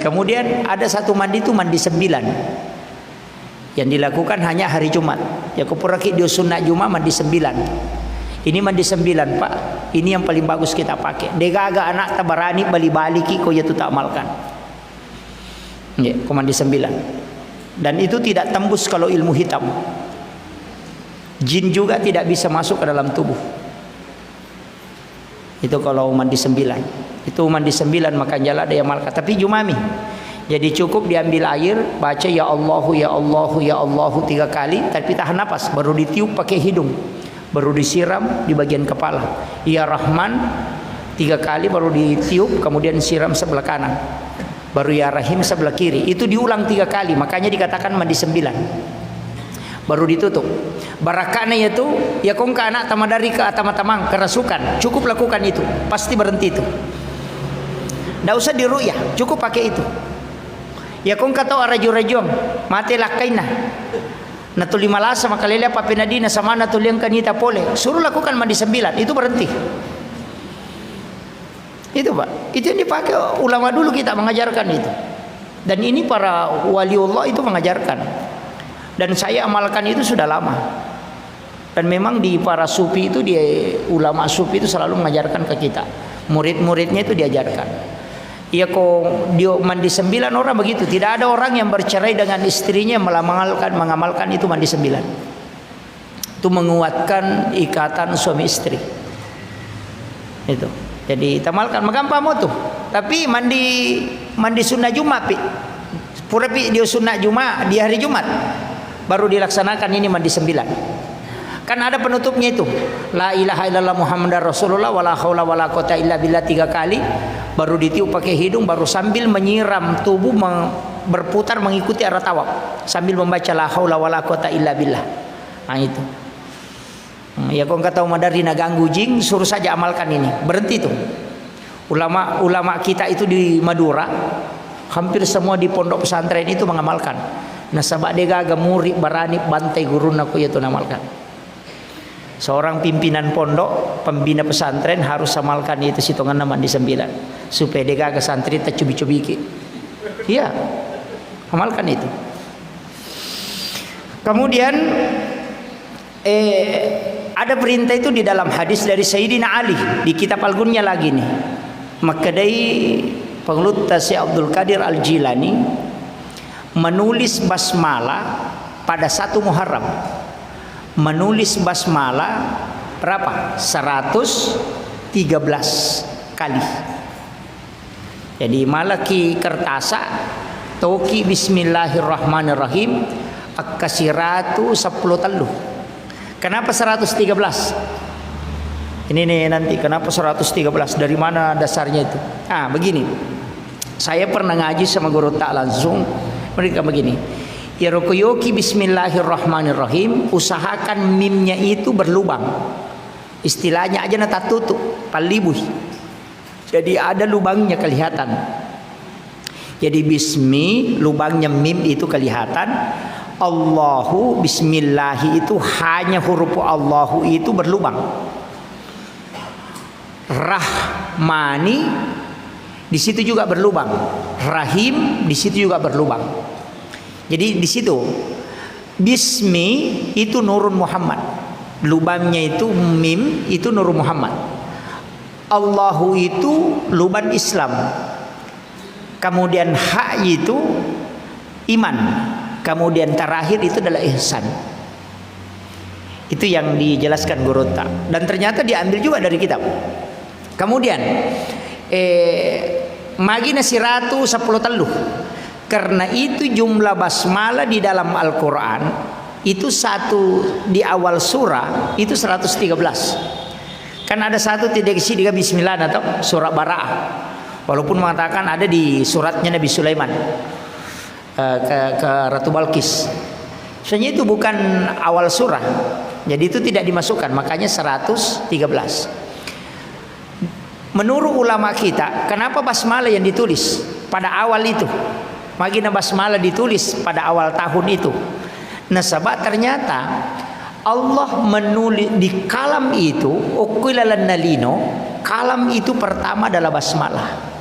Kemudian ada satu mandi itu mandi 9 yang dilakukan hanya hari Jumat. Ya kupuraki dia sunnah Jumat mandi 9. Ini mandi 9 Pak. Ini yang paling bagus kita pakai. Dega anak tabarani bali-baliki ko ya tu tak amalkan. Ya, ko mandi 9. Dan itu tidak tembus kalau ilmu hitam. Jin juga tidak bisa masuk ke dalam tubuh. Itu kalau mandi 9. Itu mandi 9 maka jala ada yang malka. Tapi Jumami. Jadi cukup diambil air, baca ya Allahu ya Allahu ya Allahu 3 kali, tapi tahan napas, baru ditiup pakai hidung. Baru disiram di bagian kepala. Ya Rahman 3 kali baru ditiup, kemudian siram sebelah kanan. Baru ya Rahim sebelah kiri. Itu diulang 3 kali, makanya dikatakan mandi 9. Baru ditutup. Barakane itu ya kong ka anak tamadari ke atama-tamang kerasukan. Cukup lakukan itu, pasti berhenti itu. Tidak usah diruyah, cukup pakai itu. Ya kong ka tau araju-rajuang, mati lakaina. Natuli malasa makalele apa penadina sama natuli yang kanita pole. Suruh lakukan mandi 9, itu berhenti. Itu Pak, itu yang dipakai ulama dulu kita mengajarkan itu. Dan ini para waliullah itu mengajarkan. Dan saya amalkan itu sudah lama. Dan memang di para sufi itu, dia ulama sufi itu selalu mengajarkan ke kita. Murid-muridnya itu diajarkan. Ya kok dia mandi 9 orang begitu. Tidak ada orang yang bercerai dengan istrinya mengamalkan itu mandi 9. Itu menguatkan ikatan suami istri. Itu. Jadi tamalkan magampang tuh. Tapi mandi sunnah Jumat pi. Pura pi dia sunnah Jumat di hari Jumat. Baru dilaksanakan ini mandi 9. Kan ada penutupnya itu. La ilaha illallah Muhammadar Rasulullah wala haula wala quwata illa billah 3 kali. Baru ditiup pakai hidung, baru sambil menyiram tubuh berputar mengikuti arah tawaf sambil membaca la haula wala quwata illa billah. Nah itu. Ya kau kata Madari ganggu jing, suruh saja amalkan ini. Berhenti tuh. Ulama kita itu di Madura, hampir semua di pondok pesantren itu mengamalkan. Nasabak dega murid barani bantai guru naku itu namalkan. Seorang pimpinan pondok, pembina pesantren harus amalkan itu sitongan nama di 9 supaya dega ke santri tercubi-cubi. Iya, amalkan itu. Kemudian ada perintah itu di dalam hadis dari Sayyidina Ali di kitab Al-Gunya lagi nih. Makadai pengelut Syekh Abdul Qadir Al-Jilani menulis basmalah pada 1 Muharram. Menulis basmalah berapa? 113 kali. Jadi malaki kertasa toki bismillahirrahmanirrahim akasiratu 10 taluh. Kenapa 113? Ini nih nanti kenapa 113? Dari mana dasarnya itu? Ah, begini. Saya pernah ngaji sama guru tak langsung, mereka begini. Ya rukuyoki bismillahirrahmanirrahim, usahakan mimnya itu berlubang. Istilahnya aja nata tutup, palibuh. Jadi ada lubangnya kelihatan. Jadi bismi, lubangnya mim itu kelihatan. Allahu, bismillahi itu hanya huruf Allahu itu berlubang. Rahmani di situ juga berlubang. Rahim di situ juga berlubang. Jadi di situ bismi itu nurun Muhammad. Lubangnya itu mim itu nurun Muhammad. Allahu itu lubang Islam. Kemudian ha itu iman. Kemudian terakhir itu adalah ihsan. Itu yang dijelaskan guru tak. Dan ternyata diambil juga dari kitab. Kemudian magina siratu 10 taluh. Karena itu jumlah basmalah di dalam Al-Quran itu satu di awal surah itu 113. Kan ada satu tidak isi dengan bismillah atau surah Bara'ah. Walaupun mengatakan ada di suratnya Nabi Sulaiman ke Ratu Balkis. Sebenarnya itu bukan awal surah. Jadi itu tidak dimasukkan, makanya 113. Menurut ulama kita, kenapa basmalah yang ditulis pada awal itu? Magina basmalah ditulis pada awal tahun itu. Nasabah ternyata Allah menulis di kalam itu, uqilalan nalino, kalam itu pertama adalah basmalah.